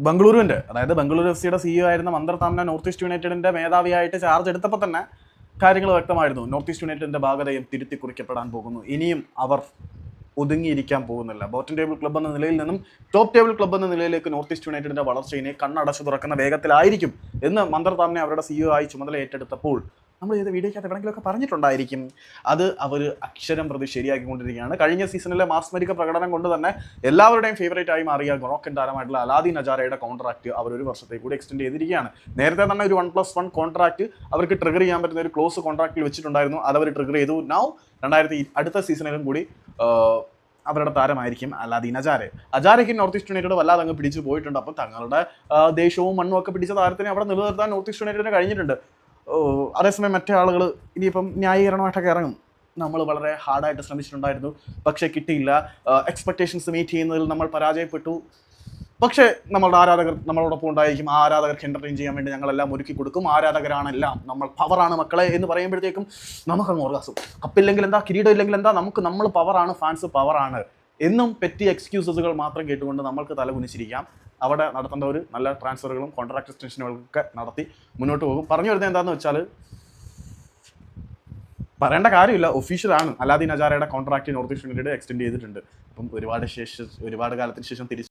ബംഗളൂരുവിൻ്റെ, അതായത് ബംഗളൂരു എഫ് സിയുടെ CEO ആയിരുന്ന മന്ദർ താംന നോർത്ത് ഈസ്റ്റ് യുണൈറ്റഡിൻ്റെ മേധാവിയായിട്ട് ചാർജ് എടുത്തപ്പോൾ തന്നെ കാര്യങ്ങൾ വ്യക്തമായിരുന്നു. നോർത്ത് ഈസ്റ്റ് യുണൈറ്റഡിൻ്റെ ഭാഗതയും തിരുത്തി കുറിക്കപ്പെടാൻ പോകുന്നു. ഇനിയും അവർ ഒതുങ്ങിയിരിക്കാൻ പോകുന്നില്ല. ബോട്ടം ടേബിൾ ക്ലബ് എന്ന നിലയിൽ നിന്നും ടോപ്പ് ടേബിൾ ക്ലബ് എന്ന നിലയിലേക്ക് നോർത്ത് ഈസ്റ്റ് യുണൈറ്റഡിൻ്റെ വളർച്ച ഇനി കണ്ണടച്ചു തുറക്കുന്ന വേഗത്തിലായിരിക്കും എന്ന് മന്ദർ താംനെ അവരുടെ CEO ആയി ചുമതല ഏറ്റെടുത്തപ്പോൾ നമ്മൾ ചെയ്ത വീഡിയോയ്ക്കകത്ത് എവിടെയെങ്കിലുമൊക്കെ പറഞ്ഞിട്ടുണ്ടായിരിക്കും. അത് അവർ അക്ഷരം പ്രതി ശരിയാക്കിക്കൊണ്ടിരിക്കുകയാണ്. കഴിഞ്ഞ സീസണിലെ മാസ്മരിക പ്രകടനം കൊണ്ട് തന്നെ എല്ലാവരുടെയും ഫേവറേറ്റ് ആയി മാറിയ മൊറോക്കൻ താരമായിട്ടുള്ള അലാദീൻ അജാരയുടെ കോൺട്രാക്ട് അവർ ഒരു വർഷത്തേക്ക് കൂടി എക്സ്റ്റെൻഡ് ചെയ്തിരിക്കുകയാണ്. നേരത്തെ തന്നെ ഒരു 1+1 കോൺട്രാക്ട് അവർക്ക് ട്രിഗർ ചെയ്യാൻ പറ്റുന്ന ഒരു ക്ലോസ് കോൺട്രാക്റ്റിൽ വെച്ചിട്ടുണ്ടായിരുന്നു. അതവർ ട്രിഗർ ചെയ്തു. നൗ അടുത്ത സീസണിലും കൂടി അവരുടെ താരമായിരിക്കും അലാദീൻ അജാരെ. അജാരയ്ക്ക് നോർത്ത് ഈസ്റ്റ് യുണൈറ്റഡ് വല്ലാതെ അങ്ങ് പിടിച്ചു പോയിട്ടുണ്ട്. അപ്പം തങ്ങളുടെ ദേശവും മണ്ണും ഒക്കെ പിടിച്ച താരത്തിനെ അവിടെ നിലനിർത്താൻ നോർത്ത് ഈസ്റ്റ് യുണൈറ്റഡിന് കഴിഞ്ഞിട്ടുണ്ട്. അതേസമയം മറ്റേ ആളുകൾ ഇനിയിപ്പം ന്യായീകരണമായിട്ടൊക്കെ ഇറങ്ങും. നമ്മൾ വളരെ ഹാർഡായിട്ട് ശ്രമിച്ചിട്ടുണ്ടായിരുന്നു, പക്ഷേ കിട്ടിയില്ല. എക്സ്പെക്ടേഷൻസ് മീറ്റ് ചെയ്യുന്നതിൽ നമ്മൾ പരാജയപ്പെട്ടു. പക്ഷേ നമ്മളുടെ ആരാധകർ നമ്മളോടൊപ്പം ഉണ്ടായിരിക്കും. ആ ആരാധകർക്ക് എൻ്റർടൈൻ ചെയ്യാൻ വേണ്ടി ഞങ്ങളെല്ലാം ഒരുക്കി കൊടുക്കും. ആരാധകരാണെല്ലാം, നമ്മൾ പവറാണ് മക്കളെ എന്ന് പറയുമ്പോഴത്തേക്കും നമുക്കങ്ങ് ഓർഗാസും. കപ്പില്ലെങ്കിൽ എന്താ, കിരീടം ഇല്ലെങ്കിൽ എന്താ, നമ്മൾ പവറാണ്, ഫാൻസ് പവറാണ് എന്നും പെറ്റി എക്സ്ക്യൂസസുകൾ മാത്രം കേട്ടുകൊണ്ട് നമ്മൾക്ക് തലകുനിച്ചിരിക്കാം. അവിടെ നടത്തേണ്ട ഒരു നല്ല ട്രാൻസ്ഫറുകളും കോൺട്രാക്ട് എക്സ്റ്റൻഷനുകളൊക്കെ നടത്തി മുന്നോട്ട് പോകും. പറഞ്ഞു വരുന്നത് എന്താണെന്ന് വെച്ചാൽ, പറയേണ്ട കാര്യമില്ല, ഒഫീഷ്യലാണ്. അലാദീൻ അജാരയുടെ contract North East United extend ചെയ്തിട്ടുണ്ട്. അപ്പം ഒരുപാട് കാലത്തിന് ശേഷം തിരിച്ച്